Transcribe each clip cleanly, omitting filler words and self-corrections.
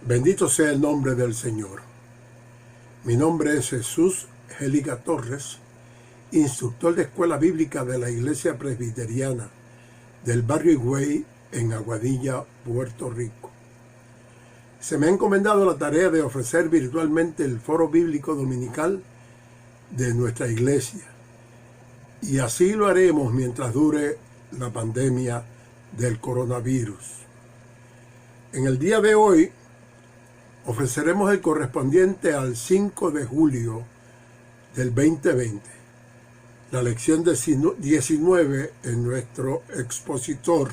Bendito sea el nombre del Señor. Mi nombre es Jesús Gélica Torres, instructor de escuela bíblica de la Iglesia Presbiteriana del barrio Higüey en Aguadilla, Puerto Rico. Se me ha encomendado la tarea de ofrecer virtualmente el foro bíblico dominical de nuestra iglesia, y así lo haremos mientras dure la pandemia del coronavirus. En el día de hoy ofreceremos el correspondiente al 5 de julio del 2020, la lección 19 en nuestro expositor.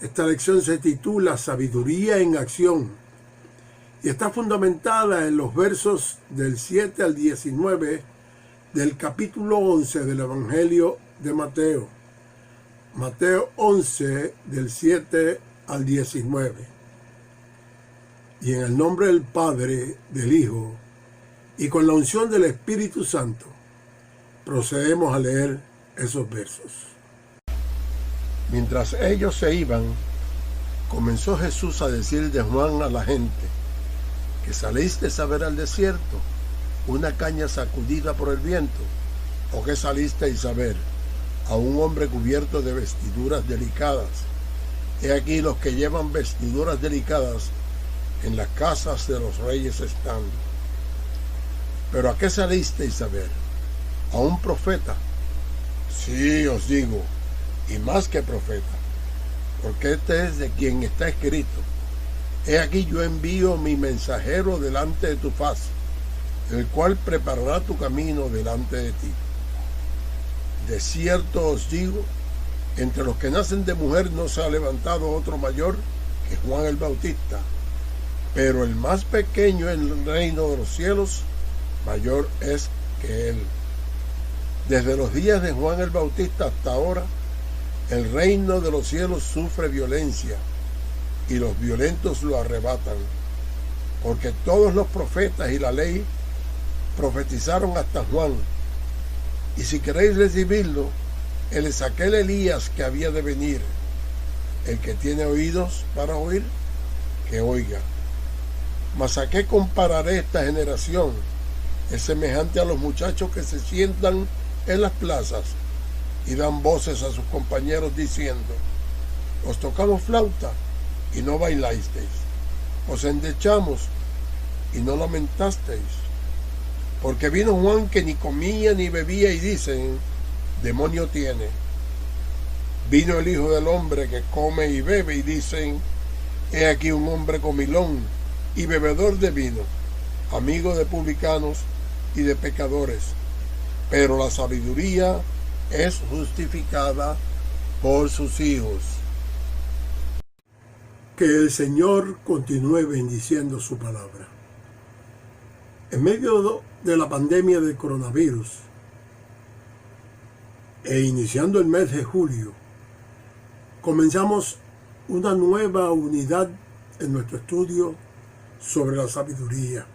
Esta lección se titula Sabiduría en Acción y está fundamentada en los versos del 7 al 19 del capítulo 11 del Evangelio de Mateo. Mateo 11 del 7 al 19. Y en el nombre del Padre, del Hijo, y con la unción del Espíritu Santo, procedemos a leer esos versos. Mientras ellos se iban, comenzó Jesús a decir de Juan a la gente: ¿que salisteis a ver al desierto una caña sacudida por el viento? ¿O que salisteis a ver a un hombre cubierto de vestiduras delicadas? He aquí los que llevan vestiduras delicadas en las casas de los reyes están. ¿Pero a qué salisteis a ver? ¿A un profeta? Sí, os digo, y más que profeta, porque este es de quien está escrito: he aquí yo envío mi mensajero delante de tu faz, el cual preparará tu camino delante de ti. De cierto os digo, entre los que nacen de mujer no se ha levantado otro mayor que Juan el Bautista, pero el más pequeño en el reino de los cielos, mayor es que él. Desde los días de Juan el Bautista hasta ahora, el reino de los cielos sufre violencia, y los violentos lo arrebatan. Porque todos los profetas y la ley profetizaron hasta Juan. Y si queréis recibirlo, él es aquel Elías que había de venir. El que tiene oídos para oír, que oiga. Mas ¿a qué compararé esta generación? Es semejante a los muchachos que se sientan en las plazas y dan voces a sus compañeros diciendo: os tocamos flauta y no bailasteis, os endechamos y no lamentasteis. Porque vino Juan que ni comía ni bebía y dicen: demonio tiene. Vino el Hijo del Hombre que come y bebe y dicen: he aquí un hombre comilón y bebedor de vino, amigo de publicanos y de pecadores. Pero la sabiduría es justificada por sus hijos. Que el Señor continúe bendiciendo su palabra. En medio de la pandemia del coronavirus e iniciando el mes de julio, comenzamos una nueva unidad en nuestro estudio sobre la sabiduría.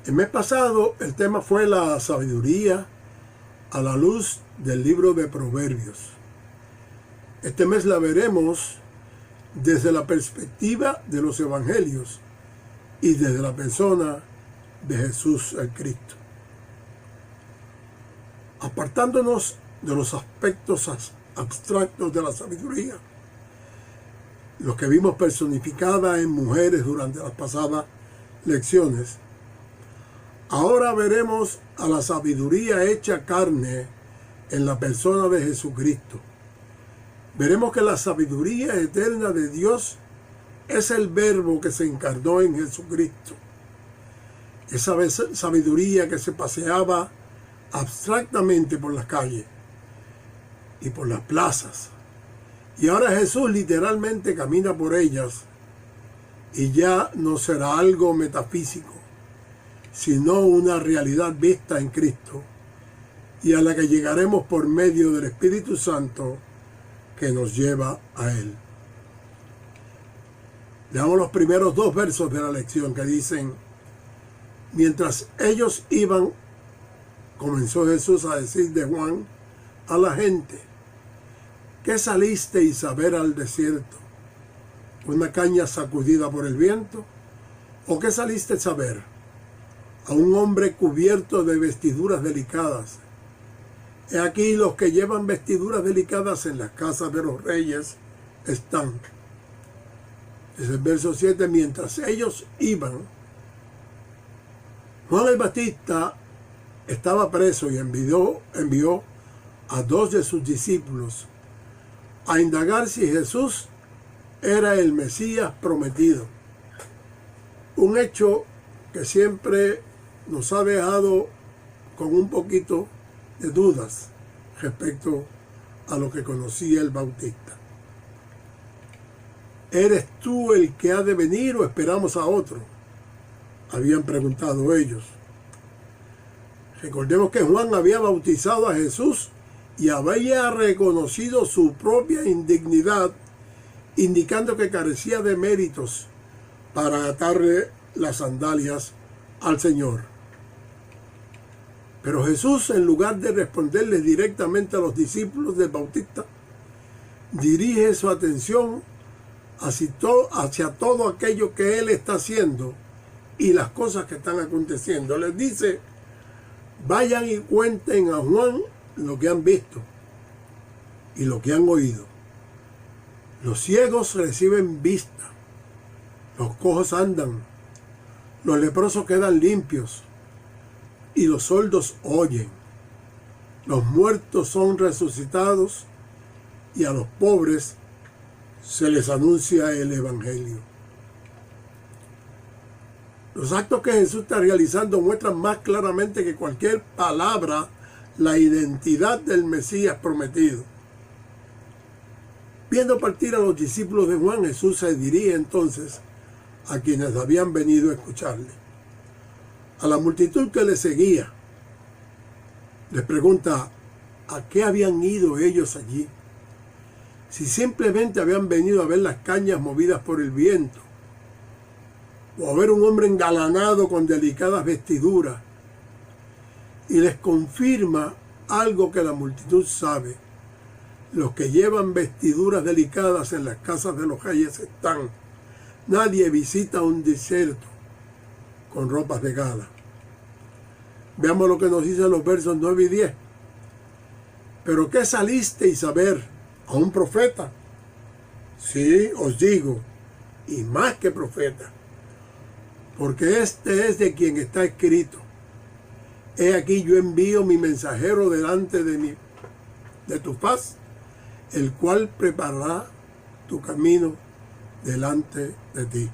El mes pasado el tema fue la sabiduría a la luz del libro de Proverbios. Este mes la veremos desde la perspectiva de los evangelios y desde la persona de Jesús el Cristo. Apartándonos de los aspectos abstractos de la sabiduría, los que vimos personificada en mujeres durante las pasadas lecciones, ahora veremos a la sabiduría hecha carne en la persona de Jesucristo. Veremos que la sabiduría eterna de Dios es el Verbo que se encarnó en Jesucristo. Esa sabiduría que se paseaba abstractamente por las calles y por las plazas. Y ahora Jesús literalmente camina por ellas, y ya no será algo metafísico, sino una realidad vista en Cristo, y a la que llegaremos por medio del Espíritu Santo que nos lleva a Él. Leamos los primeros dos versos de la lección que dicen: mientras ellos iban, comenzó Jesús a decir de Juan a la gente: ¿qué salisteis a ver al desierto? ¿Una caña sacudida por el viento? ¿O qué saliste a saber? A un hombre cubierto de vestiduras delicadas. He aquí los que llevan vestiduras delicadas en las casas de los reyes están. Desde el verso 7, mientras ellos iban, Juan el Bautista estaba preso y envió a 2 de sus discípulos a indagar si Jesús era el Mesías prometido. Un hecho que siempre nos ha dejado con un poquito de dudas respecto a lo que conocía el Bautista. ¿Eres tú el que ha de venir o esperamos a otro?, habían preguntado ellos. Recordemos que Juan había bautizado a Jesús y había reconocido su propia indignidad, indicando que carecía de méritos para atarle las sandalias al Señor. Pero Jesús, en lugar de responderles directamente a los discípulos del Bautista, dirige su atención hacia todo aquello que Él está haciendo y las cosas que están aconteciendo. Les dice: vayan y cuenten a Juan lo que han visto y lo que han oído. Los ciegos reciben vista, los cojos andan, los leprosos quedan limpios y los sordos oyen. Los muertos son resucitados y a los pobres se les anuncia el Evangelio. Los actos que Jesús está realizando muestran más claramente que cualquier palabra la identidad del Mesías prometido. Viendo partir a los discípulos de Juan, Jesús se dirige entonces a quienes habían venido a escucharle. A la multitud que le seguía, les pregunta: ¿a qué habían ido ellos allí? Si simplemente habían venido a ver las cañas movidas por el viento, o a ver un hombre engalanado con delicadas vestiduras. Y les confirma algo que la multitud sabe: los que llevan vestiduras delicadas en las casas de los reyes están. Nadie visita un desierto con ropas de gala. Veamos lo que nos dicen los versos 9 y 10. ¿Pero qué salisteis a ver? ¿A un profeta? Sí, os digo, y más que profeta, porque este es de quien está escrito: he aquí yo envío mi mensajero delante de tu faz, el cual preparará tu camino delante de ti.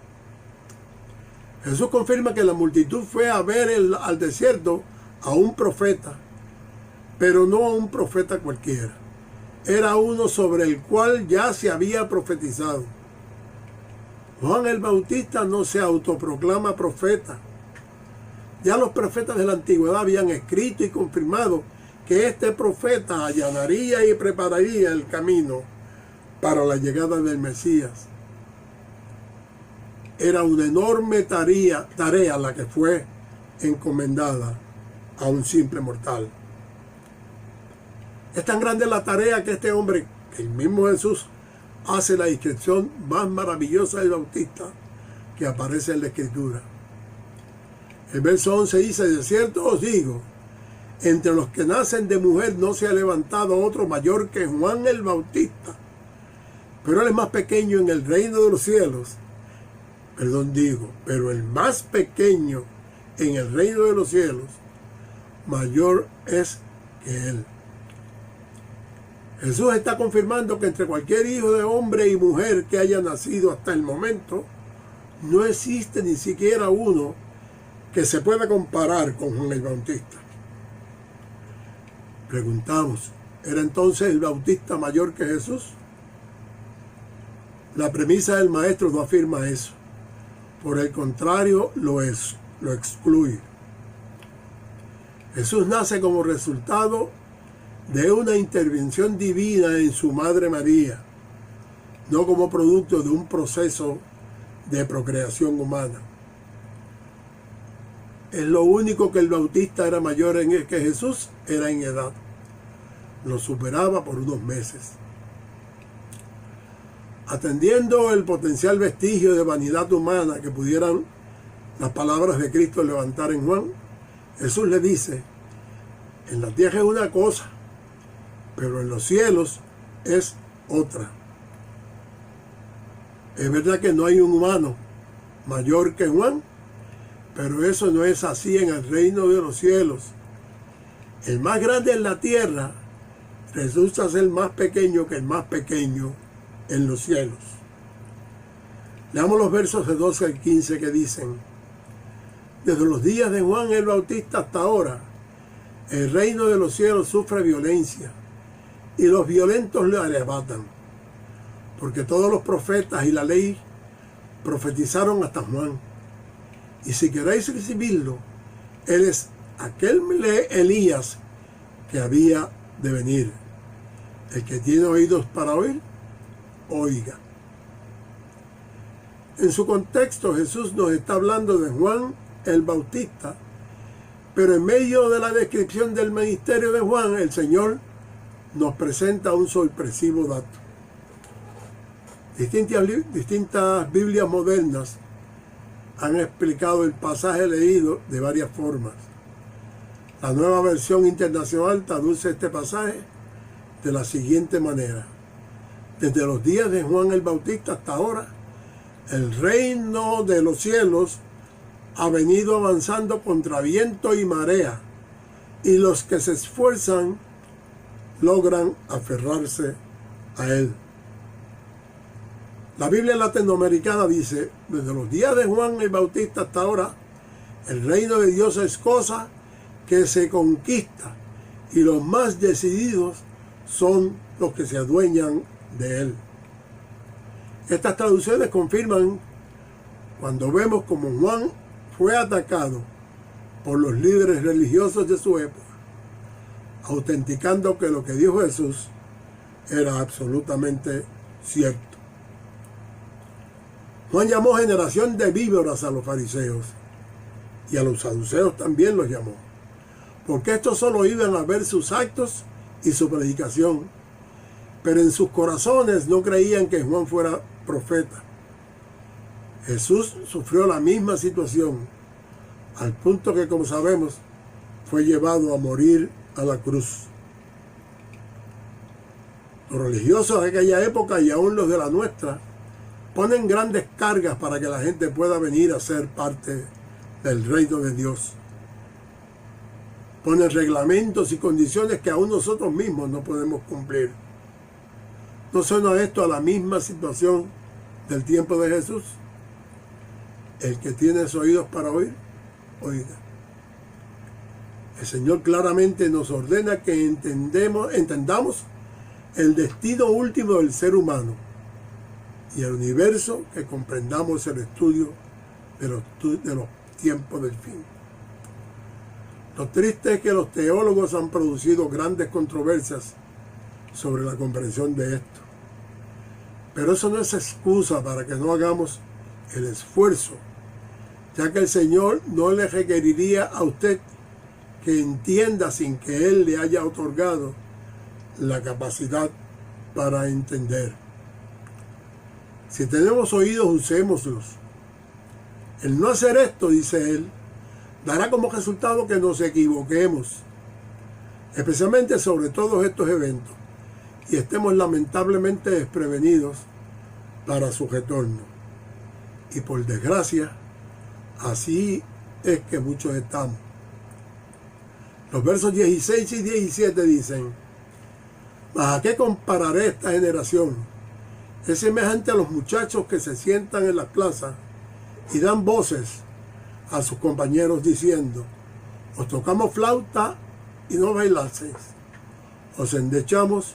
Jesús confirma que la multitud fue a ver al desierto a un profeta, pero no a un profeta cualquiera. Era uno sobre el cual ya se había profetizado. Juan el Bautista no se autoproclama profeta. Ya los profetas de la antigüedad habían escrito y confirmado que este profeta allanaría y prepararía el camino para la llegada del Mesías. Era una enorme tarea la que fue encomendada a un simple mortal. Es tan grande la tarea que este hombre, el mismo Jesús, hace la descripción más maravillosa del Bautista que aparece en la Escritura. El verso 11 dice: de cierto os digo, entre los que nacen de mujer no se ha levantado otro mayor que Juan el Bautista, pero él es más pequeño en el reino de los cielos. Pero el más pequeño en el reino de los cielos, mayor es que él. Jesús está confirmando que entre cualquier hijo de hombre y mujer que haya nacido hasta el momento, no existe ni siquiera uno que se pueda comparar con Juan el Bautista. Preguntamos: ¿era entonces el Bautista mayor que Jesús? La premisa del maestro no afirma eso. Por el contrario, lo excluye. Jesús nace como resultado de una intervención divina en su madre María, no como producto de un proceso de procreación humana. Es lo único que el Bautista era mayor que Jesús era en edad. Lo superaba por unos meses. Atendiendo el potencial vestigio de vanidad humana que pudieran las palabras de Cristo levantar en Juan, Jesús le dice: en la tierra es una cosa, pero en los cielos es otra. Es verdad que no hay un humano mayor que Juan, pero eso no es así en el reino de los cielos. El más grande en la tierra resulta ser más pequeño que el más pequeño en los cielos. Leamos los versos de 12 al 15 que dicen: desde los días de Juan el Bautista hasta ahora, el reino de los cielos sufre violencia, y los violentos le arrebatan, porque todos los profetas y la ley profetizaron hasta Juan. Y si queréis recibirlo, él es aquel Elías que había de venir. El que tiene oídos para oír, oiga. En su contexto, Jesús nos está hablando de Juan el Bautista, pero en medio de la descripción del ministerio de Juan, el Señor nos presenta un sorpresivo dato. Distintas Biblias modernas han explicado el pasaje leído de varias formas. La Nueva Versión Internacional traduce este pasaje de la siguiente manera: desde los días de Juan el Bautista hasta ahora, el reino de los cielos ha venido avanzando contra viento y marea, y los que se esfuerzan logran aferrarse a él. La Biblia latinoamericana dice: desde los días de Juan el Bautista hasta ahora, el reino de Dios es cosa que se conquista, y los más decididos son los que se adueñan de él. Estas traducciones confirman cuando vemos como Juan fue atacado por los líderes religiosos de su época, autenticando que lo que dijo Jesús era absolutamente cierto. Juan llamó generación de víboras a los fariseos, y a los saduceos también los llamó, porque estos solo iban a ver sus actos y su predicación, pero en sus corazones no creían que Juan fuera profeta. Jesús sufrió la misma situación, al punto que, como sabemos, fue llevado a morir a la cruz. Los religiosos de aquella época, y aún los de la nuestra, ponen grandes cargas para que la gente pueda venir a ser parte del reino de Dios. Ponen reglamentos y condiciones que aún nosotros mismos no podemos cumplir. ¿No suena esto a la misma situación del tiempo de Jesús? El que tiene oídos para oír, oiga. El Señor claramente nos ordena que entendamos el destino último del ser humano y el universo, que comprendamos el estudio de los tiempos del fin. Lo triste es que los teólogos han producido grandes controversias sobre la comprensión de esto. Pero eso no es excusa para que no hagamos el esfuerzo, ya que el Señor no le requeriría a usted que entienda sin que Él le haya otorgado la capacidad para entender. Si tenemos oídos, usémoslos. El no hacer esto, dice Él, dará como resultado que nos equivoquemos, especialmente sobre todos estos eventos, y estemos lamentablemente desprevenidos para su retorno. Y por desgracia, así es que muchos estamos. Los versos 16 y 17 dicen: ¿mas a qué compararé esta generación? Es semejante a los muchachos que se sientan en las plazas y dan voces a sus compañeros diciendo: os tocamos flauta y no bailasteis, os endechamos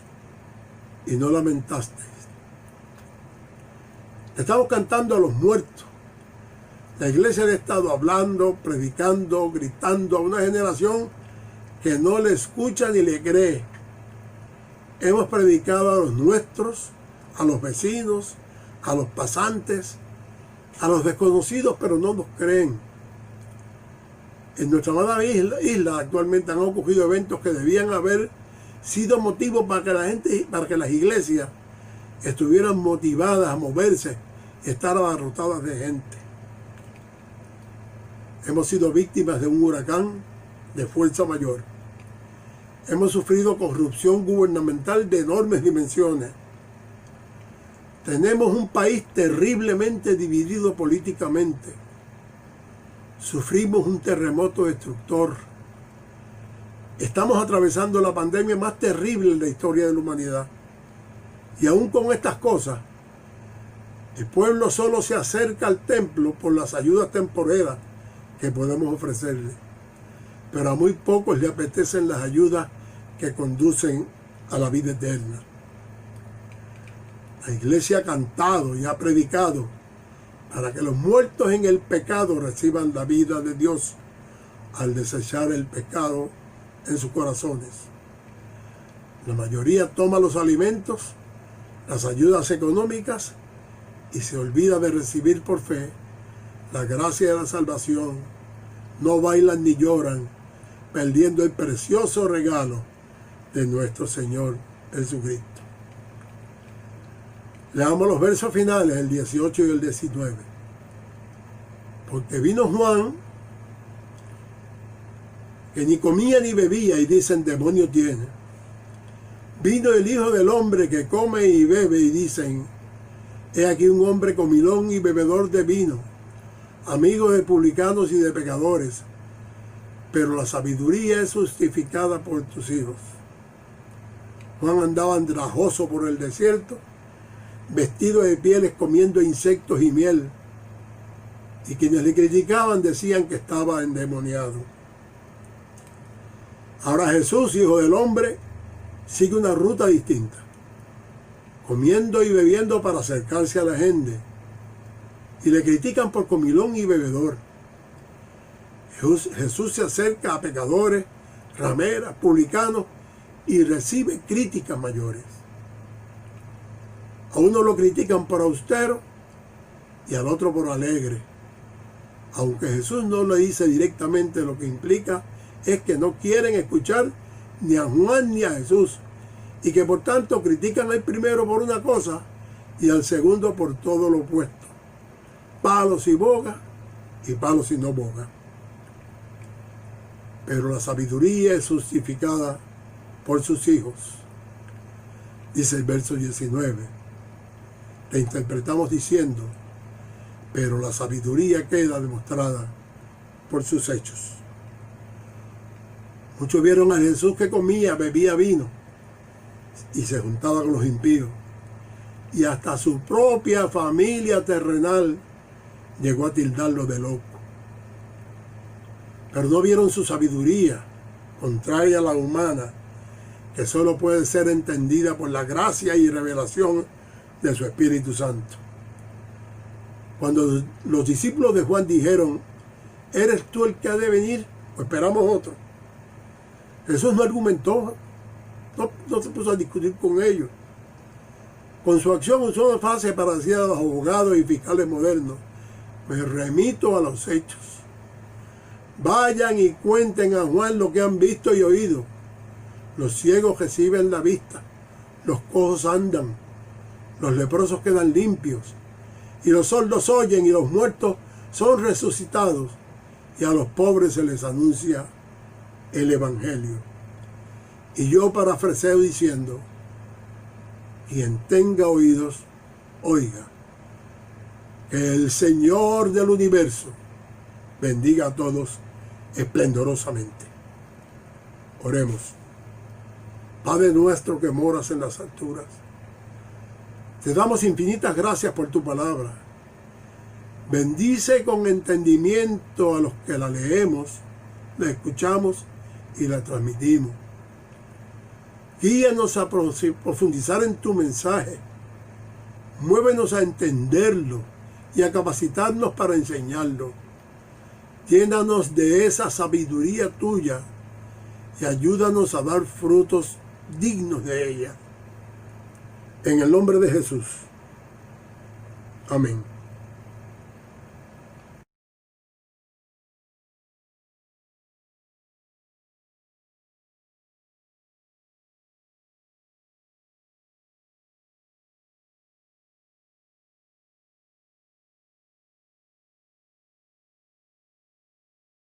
y no lamentasteis. Estamos cantando a los muertos. La iglesia ha estado hablando, predicando, gritando a una generación que no le escucha ni le cree. Hemos predicado a los nuestros, a los vecinos, a los pasantes, a los desconocidos, pero no nos creen. En nuestra amada isla actualmente han ocurrido eventos que debían haber sido motivo para que la gente, para que las iglesias estuvieran motivadas a moverse y estar abarrotadas de gente. Hemos sido víctimas de un huracán de fuerza mayor. Hemos sufrido corrupción gubernamental de enormes dimensiones. Tenemos un país terriblemente dividido políticamente. Sufrimos un terremoto destructor. Estamos atravesando la pandemia más terrible en la historia de la humanidad. Y aún con estas cosas, el pueblo solo se acerca al templo por las ayudas temporeras que podemos ofrecerle. Pero a muy pocos le apetecen las ayudas que conducen a la vida eterna. La iglesia ha cantado y ha predicado para que los muertos en el pecado reciban la vida de Dios al desechar el pecado en sus corazones. La mayoría toma los alimentos, las ayudas económicas y se olvida de recibir por fe la gracia de la salvación. No bailan ni lloran, perdiendo el precioso regalo de nuestro Señor Jesucristo. Leamos los versos finales, el 18 y el 19. Porque vino Juan, que ni comía ni bebía, y dicen, demonio tiene. Vino el Hijo del Hombre, que come y bebe, y dicen, he aquí un hombre comilón y bebedor de vino, amigo de publicanos y de pecadores, pero la sabiduría es justificada por tus hijos. Juan andaba andrajoso por el desierto, vestido de pieles, comiendo insectos y miel, y quienes le criticaban decían que estaba endemoniado. Ahora Jesús, Hijo del Hombre, sigue una ruta distinta, comiendo y bebiendo para acercarse a la gente, y le critican por comilón y bebedor. Jesús se acerca a pecadores, rameras, publicanos, y recibe críticas mayores. A uno lo critican por austero y al otro por alegre. Aunque Jesús no le dice directamente, lo que implica es que no quieren escuchar ni a Juan ni a Jesús, y que por tanto critican al primero por una cosa y al segundo por todo lo opuesto. Palos y boga, y palos y no boga. Pero la sabiduría es justificada por sus hijos. Dice el verso 19. Le interpretamos diciendo, pero la sabiduría queda demostrada por sus hechos. Muchos vieron a Jesús que comía, bebía vino y se juntaba con los impíos. Y hasta su propia familia terrenal llegó a tildarlo de loco. Pero no vieron su sabiduría, contraria a la humana, que solo puede ser entendida por la gracia y revelación de su Espíritu Santo. Cuando los discípulos de Juan dijeron, ¿eres tú el que ha de venir o esperamos otro? Jesús no argumentó, no se puso a discutir con ellos. Con su acción usó una frase parecida a los abogados y fiscales modernos. Me remito a los hechos. Vayan y cuenten a Juan lo que han visto y oído. Los ciegos reciben la vista, los cojos andan, los leprosos quedan limpios, y los sordos oyen, y los muertos son resucitados, y a los pobres se les anuncia el Evangelio. Y yo parafraseo diciendo, quien tenga oídos, oiga. Que el Señor del universo bendiga a todos esplendorosamente. Oremos. Padre nuestro que moras en las alturas, te damos infinitas gracias por tu palabra. Bendice con entendimiento a los que la leemos, la escuchamos y la transmitimos. Guíanos a profundizar en tu mensaje. Muévenos a entenderlo y a capacitarnos para enseñarlo. Llénanos de esa sabiduría tuya y ayúdanos a dar frutos dignos de ella. En el nombre de Jesús. Amén.